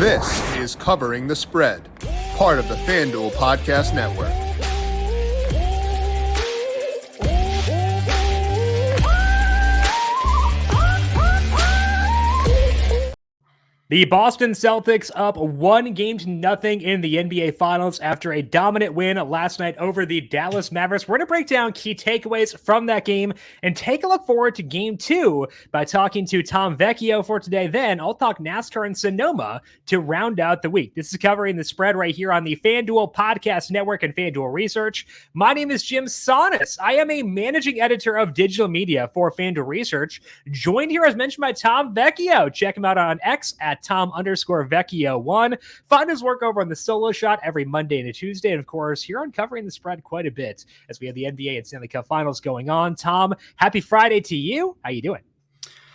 This is Covering the Spread, part of the FanDuel Podcast Network. The Boston Celtics up 1-0 in the NBA Finals after a dominant win last night over the Dallas Mavericks. We're going to break down key takeaways from that game and take a look forward to Game 2 by talking to Tom Vecchio for today. Then I'll talk NASCAR in Sonoma to round out the week. This is Covering the Spread right here on the FanDuel Podcast Network and FanDuel Research. My name is Jim Saunas. I am a managing editor of digital media for FanDuel Research, joined here as mentioned by Tom Vecchio. Check him out on X at Tom_Vecchio1. Find his work over on the Solo Shot every Monday and a Tuesday. And of course, here on Covering the Spread quite a bit as we have the NBA and Stanley Cup Finals going on. Tom, happy Friday to you. How you doing?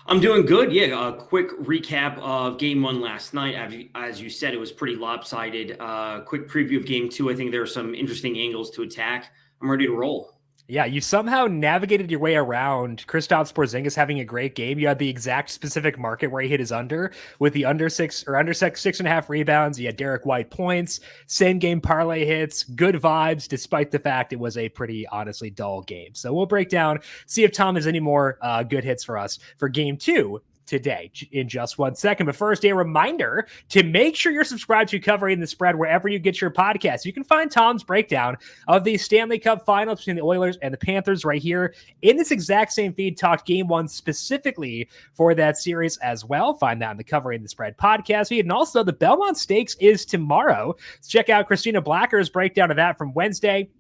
I'm doing good. Yeah, a quick recap of Game 1 last night. As you said, it was pretty lopsided. Quick preview of Game 2. I think there are some interesting angles to attack. I'm ready to roll. Yeah, you somehow navigated your way around Kristaps Porzingis having a great game. You had the exact specific market where he hit his under with the under 6.5 rebounds. You had Derek White points, same game parlay hits, good vibes, despite the fact it was a pretty honestly dull game. So we'll break down, see if Tom has any more good hits for us for Game 2 today in just 1 second. But first, a reminder to make sure you're subscribed to Covering the Spread wherever you get your podcasts. You can find Tom's breakdown of the Stanley Cup Finals between the Oilers and the Panthers right here in this exact same feed. Talked Game 1 specifically for that series as well. Find that on the Covering the Spread podcast feed. And also the Belmont Stakes is tomorrow. So check out Christina Blacker's breakdown of that from Wednesday.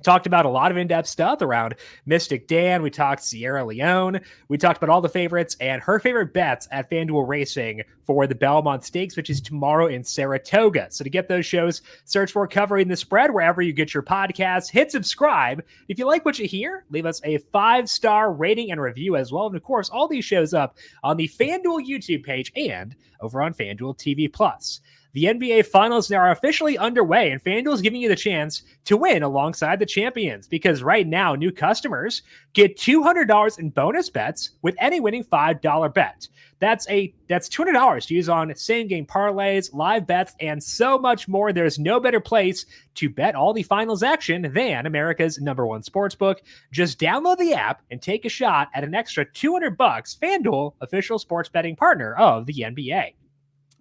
Talked about a lot of in-depth stuff around Mystic Dan. We talked Sierra Leone. We talked about all the favorites and her favorite bets at FanDuel Racing for the Belmont Stakes, which is tomorrow in Saratoga. So to get those shows, search for Covering the Spread wherever you get your podcasts. Hit subscribe. If you like what you hear, leave us a 5-star rating and review as well. And of course, all these shows up on the FanDuel YouTube page and over on FanDuel TV Plus. The NBA Finals now are officially underway, and FanDuel is giving you the chance to win alongside the champions because right now, new customers get $200 in bonus bets with any winning $5 bet. That's $200 to use on same-game parlays, live bets, and so much more. There's no better place to bet all the finals action than America's #1 sportsbook. Just download the app and take a shot at an extra $200. FanDuel, official sports betting partner of the NBA.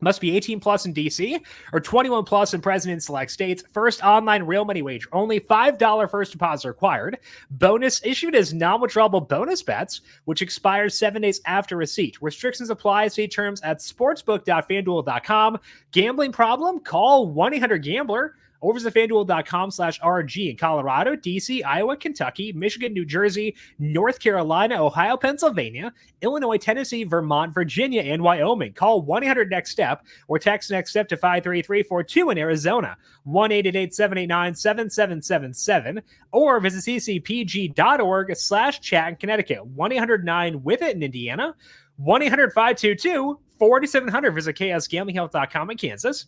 Must be 18 plus in DC or 21 plus and present in select states. First online real money wager. Only $5 first deposit required. Bonus issued as non-withdrawable bonus bets, which expires 7 days after receipt. Restrictions apply. See terms at sportsbook.fanduel.com. Gambling problem? Call 1-800-GAMBLER. Or visit FanDuel.com/RG in Colorado, DC, Iowa, Kentucky, Michigan, New Jersey, North Carolina, Ohio, Pennsylvania, Illinois, Tennessee, Vermont, Virginia, and Wyoming. Call 1-800-NEXT-STEP or text NEXT STEP to 53342 in Arizona, 1-888-789-7777, or visit ccpg.org/chat in Connecticut, 1-800-9-WITH-IT in Indiana, 1-800-522-4700. Visit chaosgamblinghealth.com in Kansas,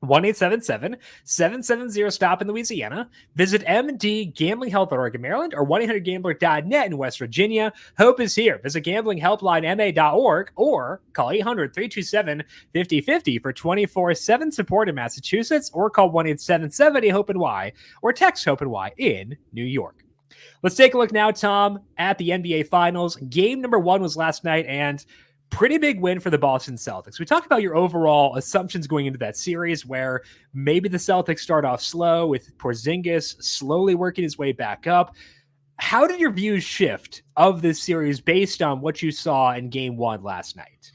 1-877-770-STOP in Louisiana. Visit mdgamblinghealth.org in Maryland or 1-800-GAMBLER.net in West Virginia. Hope is here. Visit gamblinghelplinema.org or call 800-327-5050 for 24/7 support in Massachusetts, or call 1-877-HOPE-NY or text HOPE-NY in New York. Let's take a look now, Tom, at the NBA Finals. Game number 1 was last night, and pretty big win for the Boston Celtics. We talked about your overall assumptions going into that series where maybe the Celtics start off slow with Porzingis slowly working his way back up. How did your views shift of this series based on what you saw in Game 1 last night?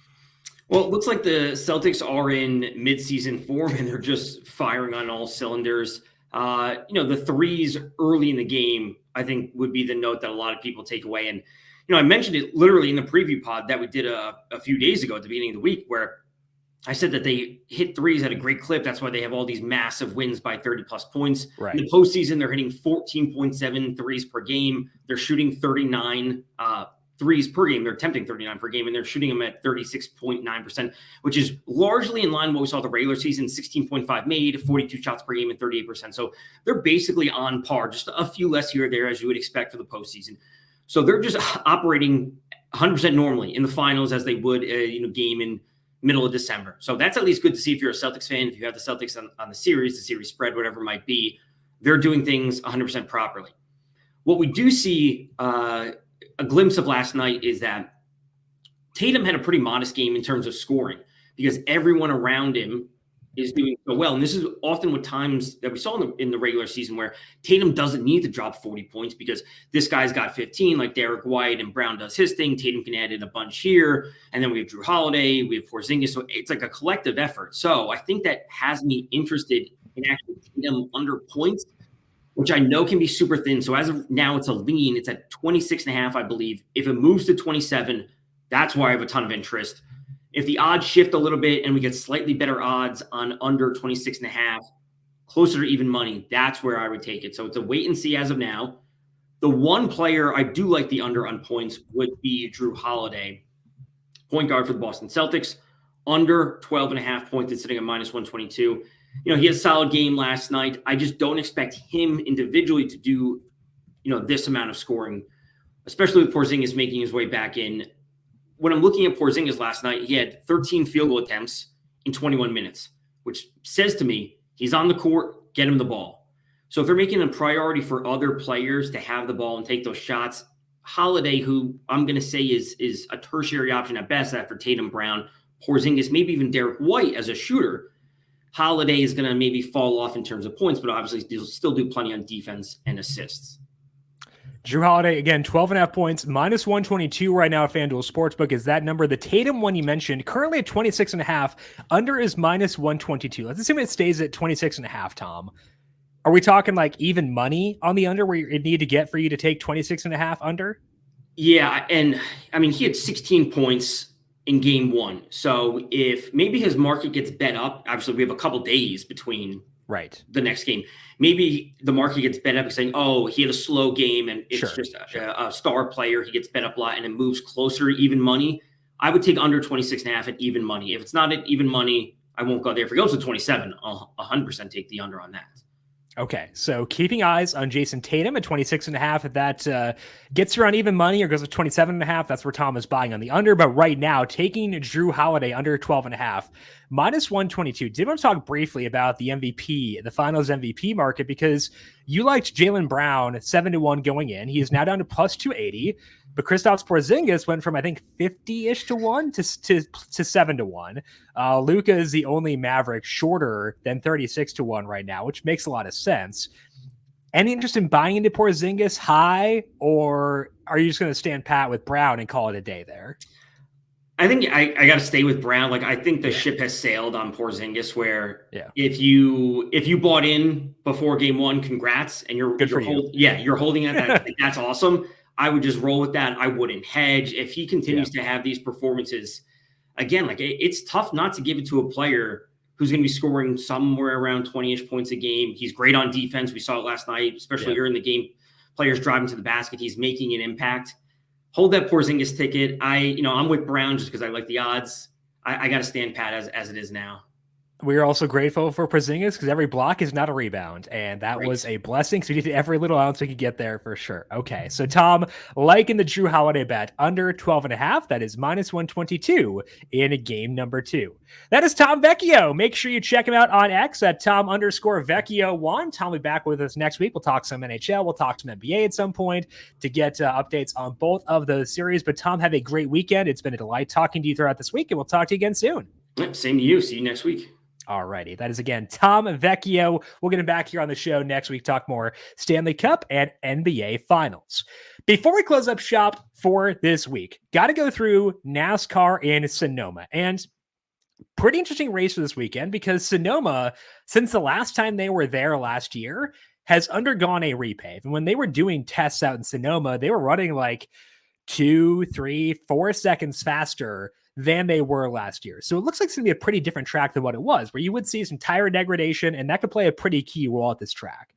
Well, it looks like the Celtics are in midseason form and they're just firing on all cylinders. The threes early in the game, I think, would be the note that a lot of people take away. And I mentioned it literally in the preview pod that we did a few days ago at the beginning of the week, where I said that they hit threes at a great clip. That's why they have all these massive wins by 30-plus points. Right. In the postseason, they're hitting 14.7 threes per game. They're shooting 39 threes per game. They're attempting 39 per game, and they're shooting them at 36.9%, which is largely in line with what we saw the regular season, 16.5 made, 42 shots per game, and 38%. So they're basically on par, just a few less here or there as you would expect for the postseason. So they're just operating 100% normally in the finals as they would, game in middle of December. So that's at least good to see if you're a Celtics fan. If you have the Celtics on the series spread, whatever it might be, they're doing things 100% properly. What we do see a glimpse of last night is that Tatum had a pretty modest game in terms of scoring because everyone around him is doing so well. And this is often what times that we saw in the regular season where Tatum doesn't need to drop 40 points because this guy's got 15, like Derek White, and Brown does his thing. Tatum can add in a bunch here. And then we have Drew Holiday, we have Porzingis. So it's like a collective effort. So I think that has me interested in actually Tatum under points, which I know can be super thin. So as of now, it's a lean. It's at 26.5, I believe. If it moves to 27, that's why I have a ton of interest. If the odds shift a little bit and we get slightly better odds on under 26.5, closer to even money, that's where I would take it. So it's a wait and see as of now. The one player I do like the under on points would be Drew Holiday, point guard for the Boston Celtics, under 12.5 points. It's sitting at minus 122. He had a solid game last night. I just don't expect him individually to do, this amount of scoring, especially with Porzingis making his way back in. When I'm looking at Porzingis last night, he had 13 field goal attempts in 21 minutes, which says to me he's on the court, get him the ball. So if they're making a priority for other players to have the ball and take those shots, Holiday, who I'm going to say is a tertiary option at best after Tatum, Brown, Porzingis, maybe even Derek White as a shooter, Holiday is going to maybe fall off in terms of points, but obviously he'll still do plenty on defense and assists. Drew Holiday, again, 12.5 points, minus 122 right now at FanDuel Sportsbook is that number. The Tatum one you mentioned, currently at 26.5, under is minus 122. Let's assume it stays at 26.5, Tom. Are we talking like even money on the under where you need to get for you to take 26.5 under? Yeah, and I mean, he had 16 points in game one. So if maybe his market gets bet up, obviously we have a couple days between the next game. Maybe the market gets bet up saying, oh, he had a slow game and it's just a star player. He gets bet up a lot and it moves closer to even money. I would take under 26.5 at even money. If it's not at even money, I won't go there. If it goes to 27, I'll 100% take the under on that. Okay, so keeping eyes on Jason Tatum at 26.5. If that gets you on even money or goes to 27.5, that's where Tom is buying on the under. But right now, taking Drew Holiday under 12.5, minus 122. Did want to talk briefly about the MVP, the finals MVP market, because you liked Jaylen Brown 7-1 going in. He is now down to plus 280. But Kristaps Porzingis went from, I think, 50-ish to 1 to 7-1. Luka is the only Maverick shorter than 36 to 1 right now, which makes a lot of sense. Any interest in buying into Porzingis high, or are you just going to stand pat with Brown and call it a day there? I think I got to stay with Brown. Like, I think the ship has sailed on Porzingis where if you bought in before game one, congrats. And you're holding at that. That's awesome. I would just roll with that. I wouldn't hedge. If he continues to have these performances, again, like it's tough not to give it to a player who's going to be scoring somewhere around 20-ish points a game. He's great on defense. We saw it last night, especially early in the game. Players driving to the basket. He's making an impact. Hold that Porzingis ticket. I'm with Brown just because I like the odds. I got to stand pat as it is now. We are also grateful for Porzingis because every block is not a rebound, and that was a blessing. So we needed every little ounce we could get there for sure. Okay, so Tom, liking the Drew Holiday bet under 12.5, that is minus 122 in game number 2. That is Tom Vecchio. Make sure you check him out on X at Tom_Vecchio1. Tom will be back with us next week. We'll talk some NHL. We'll talk some NBA at some point to get updates on both of those series. But Tom, have a great weekend. It's been a delight talking to you throughout this week, and we'll talk to you again soon. Same to you. See you next week. Alrighty. That is, again, Tom Vecchio. We'll get him back here on the show next week, talk more Stanley Cup and NBA Finals. Before we close up shop for this week, got to go through NASCAR in Sonoma. And pretty interesting race for this weekend because Sonoma, since the last time they were there last year, has undergone a repave. And when they were doing tests out in Sonoma, they were running like 2, 3, 4 seconds faster than they were last year. So it looks like it's going to be a pretty different track than what it was, where you would see some tire degradation, and that could play a pretty key role at this track.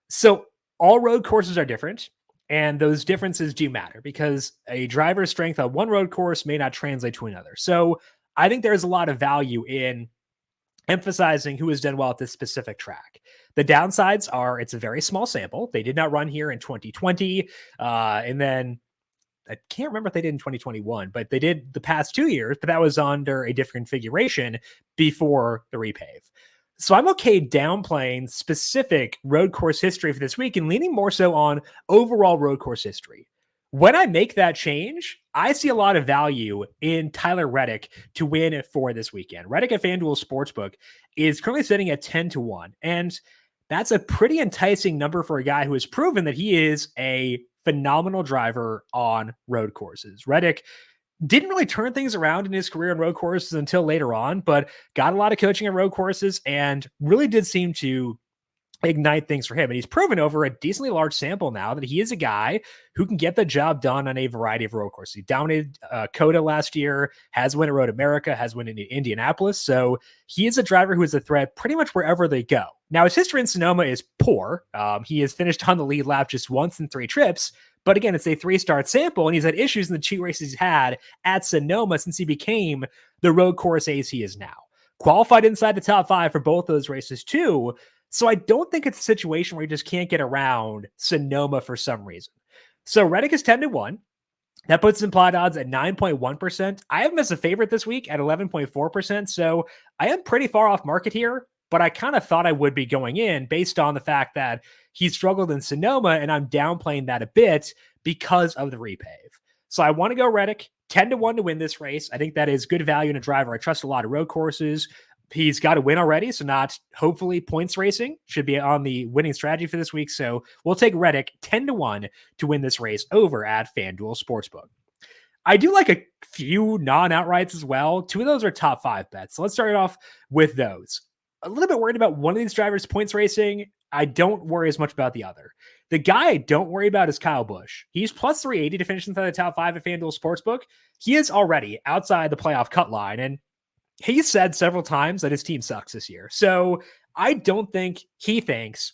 So all road courses are different, and those differences do matter because a driver's strength on one road course may not translate to another. So I think there's a lot of value in emphasizing who has done well at this specific track. The downsides are it's a very small sample. They did not run here in 2020. And then I can't remember if they did in 2021, but they did the past 2 years, but that was under a different configuration before the repave. So I'm okay downplaying specific road course history for this week and leaning more so on overall road course history. When I make that change, I see a lot of value in Tyler Reddick to win for this weekend. Reddick at FanDuel Sportsbook is currently sitting at 10-1, and that's a pretty enticing number for a guy who has proven that he is a phenomenal driver on road courses. Reddick didn't really turn things around in his career on road courses until later on, but got a lot of coaching on road courses and really did seem to ignite things for him. And he's proven over a decently large sample now that he is a guy who can get the job done on a variety of road courses. He dominated COTA last year, has won at Road America, has won in Indianapolis. So he is a driver who is a threat pretty much wherever they go. Now, his history in Sonoma is poor. He has finished on the lead lap just once in 3 trips. But again, it's a 3-start sample, and he's had issues in the 2 races he's had at Sonoma since he became the road course ace he is now. Qualified inside the top 5 for both those races too. So I don't think it's a situation where you just can't get around Sonoma for some reason. So Reddick is 10-1. That puts implied odds at 9.1%. I have him as a favorite this week at 11.4%. So I am pretty far off market here, but I kind of thought I would be going in based on the fact that he struggled in Sonoma, and I'm downplaying that a bit because of the repave. So I want to go Reddick 10-1 to win this race. I think that is good value in a driver. I trust a lot of road courses. He's got a win already, so not hopefully points racing. Should be on the winning strategy for this week. So we'll take Reddick 10-1 to win this race over at FanDuel Sportsbook. I do like a few non-outrights as well. 2 of those are top 5 bets. So let's start off with those. A little bit worried about one of these drivers points racing. I don't worry as much about the other. The guy I don't worry about is Kyle Busch. He's plus 380 to finish inside the top 5 at FanDuel Sportsbook. He is already outside the playoff cut line, and he said several times that his team sucks this year. So I don't think he thinks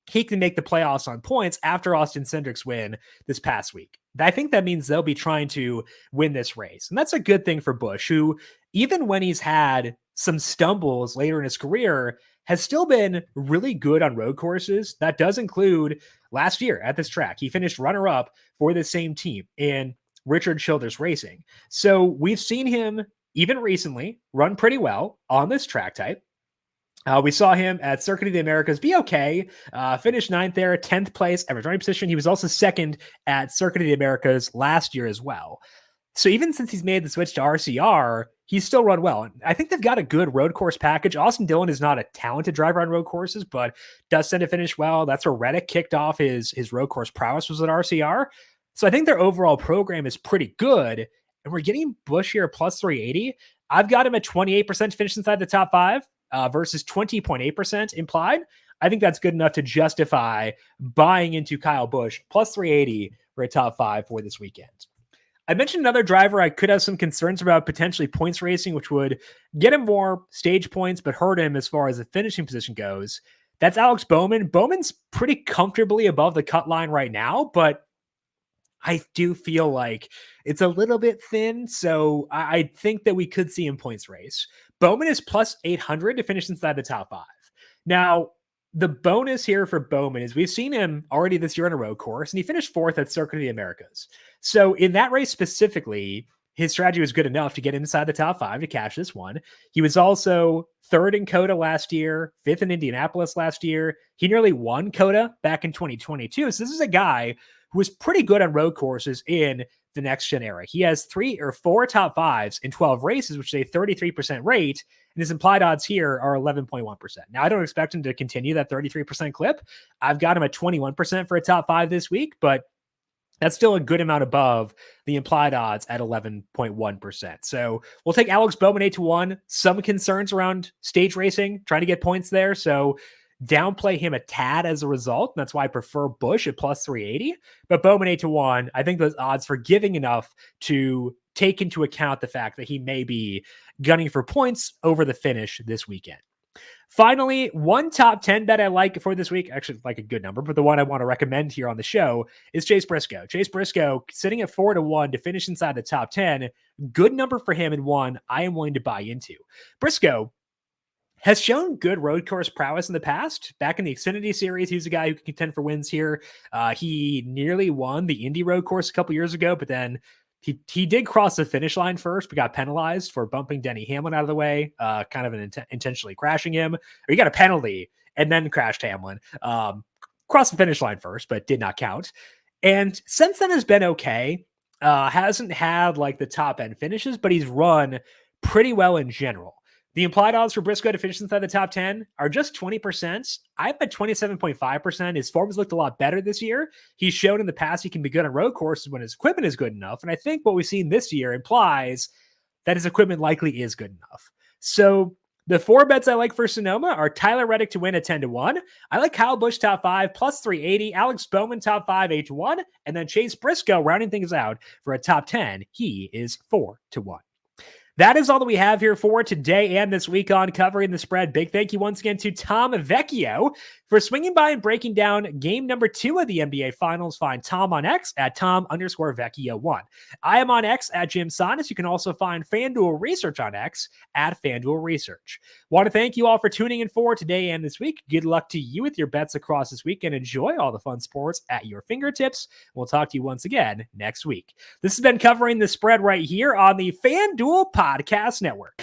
he can make the playoffs on points after Austin Cindric's win this past week. I think that means they'll be trying to win this race. And that's a good thing for Busch, who, even when he's had some stumbles later in his career, has still been really good on road courses. That does include last year at this track. He finished runner-up for the same team in Richard Childress Racing. So we've seen him even recently run pretty well on this track type. We saw him at Circuit of the Americas be okay, finished 9th there, 10th place, average running position. He was also 2nd at Circuit of the Americas last year as well. So even since he's made the switch to RCR, he's still run well. And I think they've got a good road course package. Austin Dillon is not a talented driver on road courses, but does tend to finish well. That's where Reddick kicked off his road course prowess, was at RCR. So I think their overall program is pretty good. And we're getting Busch here plus 380. I've got him at 28% to finish inside the top 5 versus 20.8% implied. I think that's good enough to justify buying into Kyle Busch plus 380 for a top 5 for this weekend. I mentioned another driver I could have some concerns about potentially points racing, which would get him more stage points, but hurt him as far as the finishing position goes. That's Alex Bowman. Bowman's pretty comfortably above the cut line right now, but I do feel like it's a little bit thin, so I think that we could see him points race. Bowman is plus 800 to finish inside the top 5. Now, the bonus here for Bowman is we've seen him already this year on a road course, and he finished 4th at Circuit of the Americas. So in that race specifically, his strategy was good enough to get inside the top 5 to cash this one. He was also 3rd in COTA last year, 5th in Indianapolis last year. He nearly won COTA back in 2022. So this is a guy who was pretty good on road courses in the next gen era. He has 3 or 4 top 5s in 12 races, which is a 33% rate. And his implied odds here are 11.1%. Now, I don't expect him to continue that 33% clip. I've got him at 21% for a top 5 this week, but that's still a good amount above the implied odds at 11.1%. So we'll take Alex Bowman 8-1. Some concerns around stage racing, trying to get points there. So downplay him a tad as a result. That's why I prefer Busch at plus 380. But Bowman 8-1, I think those odds forgiving enough to take into account the fact that he may be gunning for points over the finish this weekend. Finally, one top 10 bet I like for this week, actually like a good number, but the one I want to recommend here on the show is Chase Briscoe. Chase Briscoe sitting at 4-1 to finish inside the top 10. Good number for him, and one I am willing to buy into. Briscoe has shown good road course prowess in the past. Back in the Xfinity Series, he's a guy who can contend for wins here. He nearly won the Indy road course a couple years ago, but then he did cross the finish line first, but got penalized for bumping Denny Hamlin out of the way, kind of intentionally crashing him. Or he got a penalty and then crashed Hamlin. Crossed the finish line first, but did not count. And since then has been okay. Hasn't had like the top end finishes, but he's run pretty well in general. The implied odds for Briscoe to finish inside the top 10 are just 20%. I'm at 27.5%. His form has looked a lot better this year. He's shown in the past he can be good on road courses when his equipment is good enough. And I think what we've seen this year implies that his equipment likely is good enough. So the 4 bets I like for Sonoma are Tyler Reddick to win at 10-1. I like Kyle Busch top 5 plus 380, Alex Bowman top 5 8-1, and then Chase Briscoe rounding things out for a top 10. He is 4-1. That is all that we have here for today and this week on Covering the Spread. Big thank you once again to Tom Vecchio for swinging by and breaking down game number 2 of the NBA Finals. Find Tom on X at Tom_Vecchio1. I am on X at Jim Sonis. You can also find FanDuel Research on X at FanDuel Research. Want to thank you all for tuning in for today and this week. Good luck to you with your bets across this week and enjoy all the fun sports at your fingertips. We'll talk to you once again next week. This has been Covering the Spread right here on the FanDuel Podcast Network.